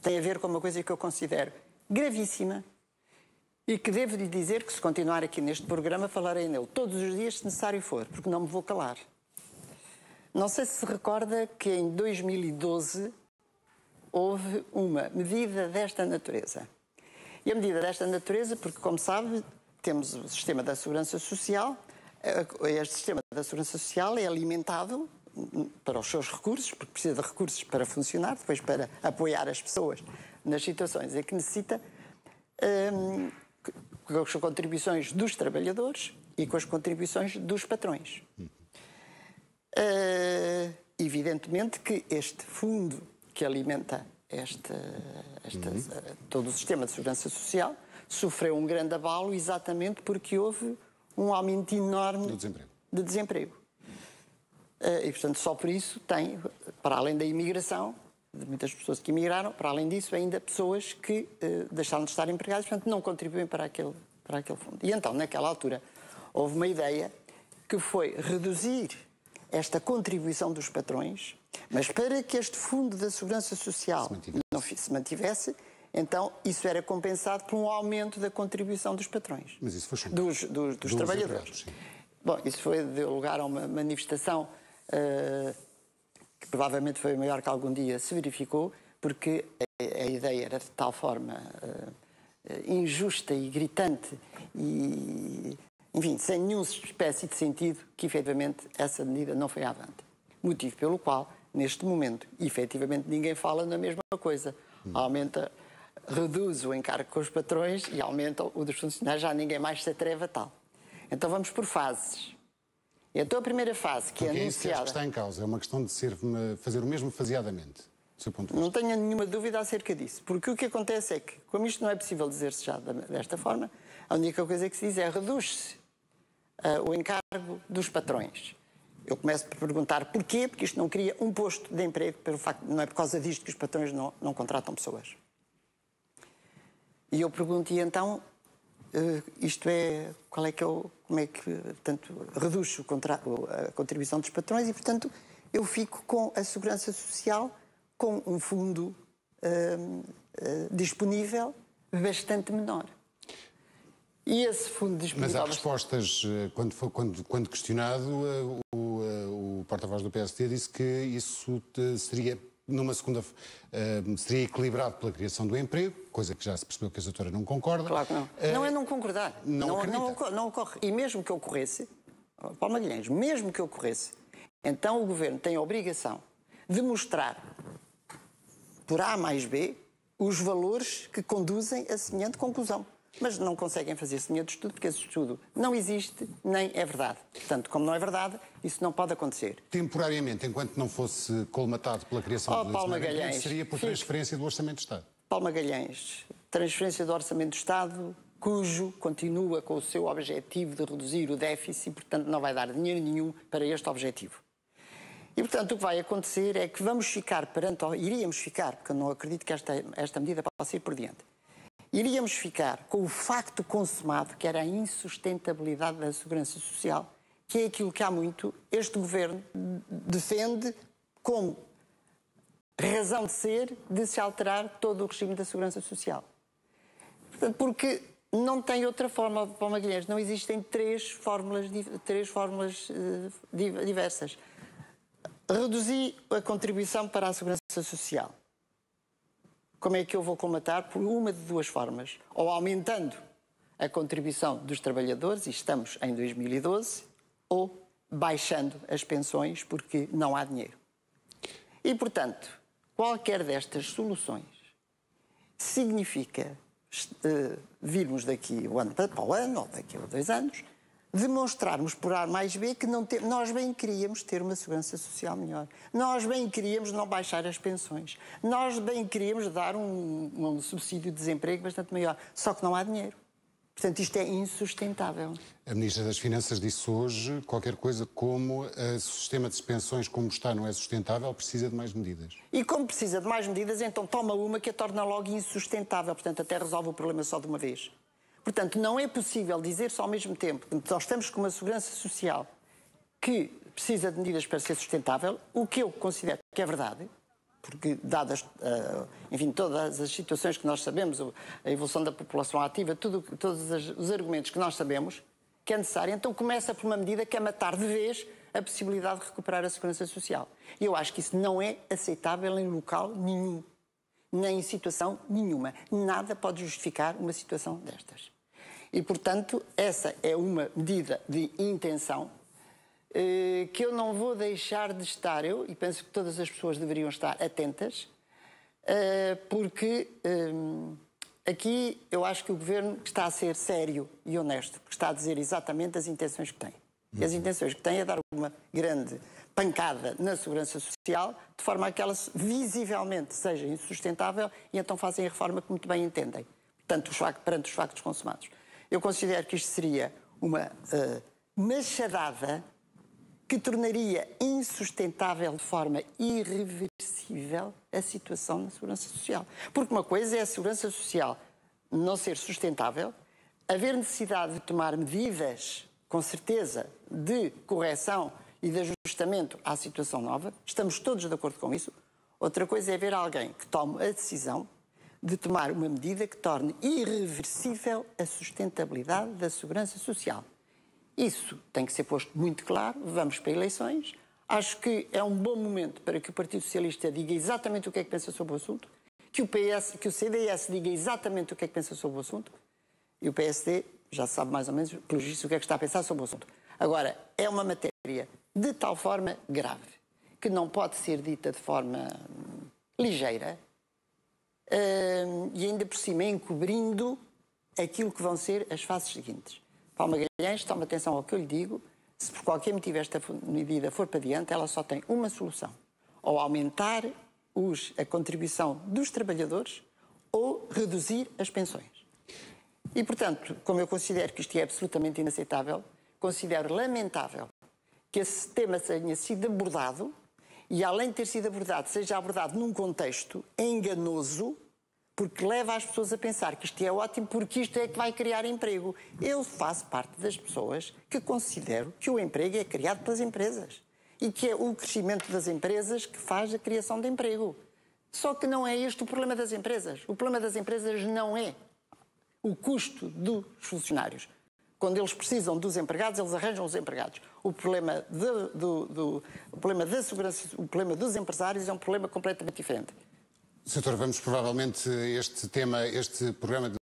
tem a ver com uma coisa que eu considero gravíssima e que devo lhe dizer que, se continuar aqui neste programa, falarei nele todos os dias, se necessário for, porque não me vou calar. Não sei se recorda que em 2012 houve uma medida desta natureza. E a medida desta natureza, porque, como sabe, temos o sistema da Segurança Social. Este sistema da Segurança Social é alimentado para os seus recursos, porque precisa de recursos para funcionar, depois para apoiar as pessoas nas situações em que necessita, com as contribuições dos trabalhadores e com as contribuições dos patrões. Evidentemente que este fundo que alimenta todo o sistema de segurança social sofreu um grande abalo exatamente porque houve um aumento enorme de desemprego. E, portanto, só por isso tem, para além da imigração, de muitas pessoas que imigraram, para além disso, ainda pessoas que deixaram de estar empregadas, portanto, não contribuem para aquele fundo. E então, naquela altura, houve uma ideia que foi reduzir esta contribuição dos patrões, mas para que este fundo da Segurança Social não se mantivesse, então isso era compensado por um aumento da contribuição dos patrões. Mas isso foi dos trabalhadores. Bom, isso deu lugar a uma manifestação que provavelmente foi a maior que algum dia se verificou, porque a ideia era de tal forma injusta e gritante e, enfim, sem nenhuma espécie de sentido, que efetivamente essa medida não foi avante. Motivo pelo qual, neste momento, efetivamente ninguém fala na mesma coisa. Reduz o encargo com os patrões e aumenta o dos funcionários, já ninguém mais se atreve a tal. Então vamos por fases. Então a primeira fase, que é anunciada... Isso que está em causa, é uma questão de fazer o mesmo faseadamente, do seu ponto de vista. Não tenho nenhuma dúvida acerca disso, porque o que acontece é que, como isto não é possível dizer-se já desta forma, a única coisa que se diz é reduz-se o encargo dos patrões. Eu começo por perguntar porquê, porque isto não cria um posto de emprego, pelo facto, não é por causa disto que os patrões não contratam pessoas. E eu pergunto, e então, isto é, como é que, portanto, reduz a contribuição dos patrões e, portanto, eu fico com a Segurança Social com um fundo disponível bastante menor. E esse fundo disponível... Mas há respostas, quando questionado, o porta-voz do PSD disse que isso seria... numa segunda, seria equilibrado pela criação do emprego, coisa que já se percebeu que a doutora não concorda. Claro que não. Não é não concordar. Não ocorre. E mesmo que ocorresse, Paulo Magalhães, mesmo que ocorresse, então o Governo tem a obrigação de mostrar, por A mais B, os valores que conduzem a semelhante conclusão. Mas não conseguem fazer semelhante estudo, porque esse estudo não existe, nem é verdade. Portanto, como não é verdade, isso não pode acontecer. Temporariamente, enquanto não fosse colmatado pela criação do Paulo Magalhães, seria por transferência do Orçamento do Estado. Paulo Magalhães, transferência do Orçamento do Estado, cujo continua com o seu objetivo de reduzir o déficit e, portanto, não vai dar dinheiro nenhum para este objetivo. E, portanto, o que vai acontecer é que iríamos ficar, porque eu não acredito que esta medida possa ir por diante, iríamos ficar com o facto consumado, que era a insustentabilidade da Segurança Social, que é aquilo que há muito este Governo defende como razão de ser de se alterar todo o regime da Segurança Social. Portanto, porque não tem outra forma, Paulo Magalhães, não existem três fórmulas diversas. Reduzi a contribuição para a Segurança Social. Como é que eu vou colmatar? Por uma de duas formas. Ou aumentando a contribuição dos trabalhadores, e estamos em 2012, ou baixando as pensões porque não há dinheiro. E, portanto, qualquer destas soluções significa virmos daqui o ano para o ano, ou daqui a 2 anos, demonstrarmos por A mais B que nós bem queríamos ter uma segurança social melhor. Nós bem queríamos não baixar as pensões. Nós bem queríamos dar um subsídio de desemprego bastante maior. Só que não há dinheiro. Portanto, isto é insustentável. A Ministra das Finanças disse hoje qualquer coisa como o sistema de pensões como está não é sustentável, precisa de mais medidas. E como precisa de mais medidas, então toma uma que a torna logo insustentável. Portanto, até resolve o problema só de uma vez. Portanto, não é possível dizer-se ao mesmo tempo que nós estamos com uma segurança social que precisa de medidas para ser sustentável, o que eu considero que é verdade, porque dadas, enfim, todas as situações que nós sabemos, a evolução da população ativa, todos os argumentos que nós sabemos que é necessário, então começa por uma medida que é matar de vez a possibilidade de recuperar a segurança social. E eu acho que isso não é aceitável em local nenhum, nem em situação nenhuma. Nada pode justificar uma situação destas. E, portanto, essa é uma medida de intenção que eu não vou deixar de estar, e penso que todas as pessoas deveriam estar atentas, porque aqui eu acho que o Governo está a ser sério e honesto, porque está a dizer exatamente as intenções que tem. E as intenções que tem é dar uma grande pancada na segurança social, de forma a que ela visivelmente seja insustentável, e então fazem a reforma que muito bem entendem, perante os factos consumados. Eu considero que isto seria uma machadada que tornaria insustentável de forma irreversível a situação na segurança social. Porque uma coisa é a segurança social não ser sustentável, haver necessidade de tomar medidas, com certeza, de correção e de ajustamento à situação nova. Estamos todos de acordo com isso. Outra coisa é ver alguém que tome a decisão de tomar uma medida que torne irreversível a sustentabilidade da segurança social. Isso tem que ser posto muito claro. Vamos para eleições. Acho que é um bom momento para que o Partido Socialista diga exatamente o que é que pensa sobre o assunto, que o CDS diga exatamente o que é que pensa sobre o assunto, e o PSD já sabe mais ou menos, pelo visto, o que é que está a pensar sobre o assunto. Agora, é uma matéria de tal forma grave que não pode ser dita de forma ligeira e ainda por cima encobrindo aquilo que vão ser as fases seguintes. Paulo Magalhães, tome atenção ao que eu lhe digo. Se por qualquer motivo esta medida for para diante, ela só tem uma solução: ou aumentar a contribuição dos trabalhadores ou reduzir as pensões. E, portanto, como eu considero que isto é absolutamente inaceitável, considero lamentável que esse tema tenha sido abordado e, além de ter sido abordado, seja abordado num contexto enganoso, porque leva as pessoas a pensar que isto é ótimo porque isto é que vai criar emprego. Eu faço parte das pessoas que considero que o emprego é criado pelas empresas e que é o crescimento das empresas que faz a criação de emprego. Só que não é este o problema das empresas. O problema das empresas não é o custo dos funcionários. Quando eles precisam dos empregados, eles arranjam os empregados. O problema da segurança, o problema dos empresários é um problema completamente diferente. Doutor, vamos provavelmente este programa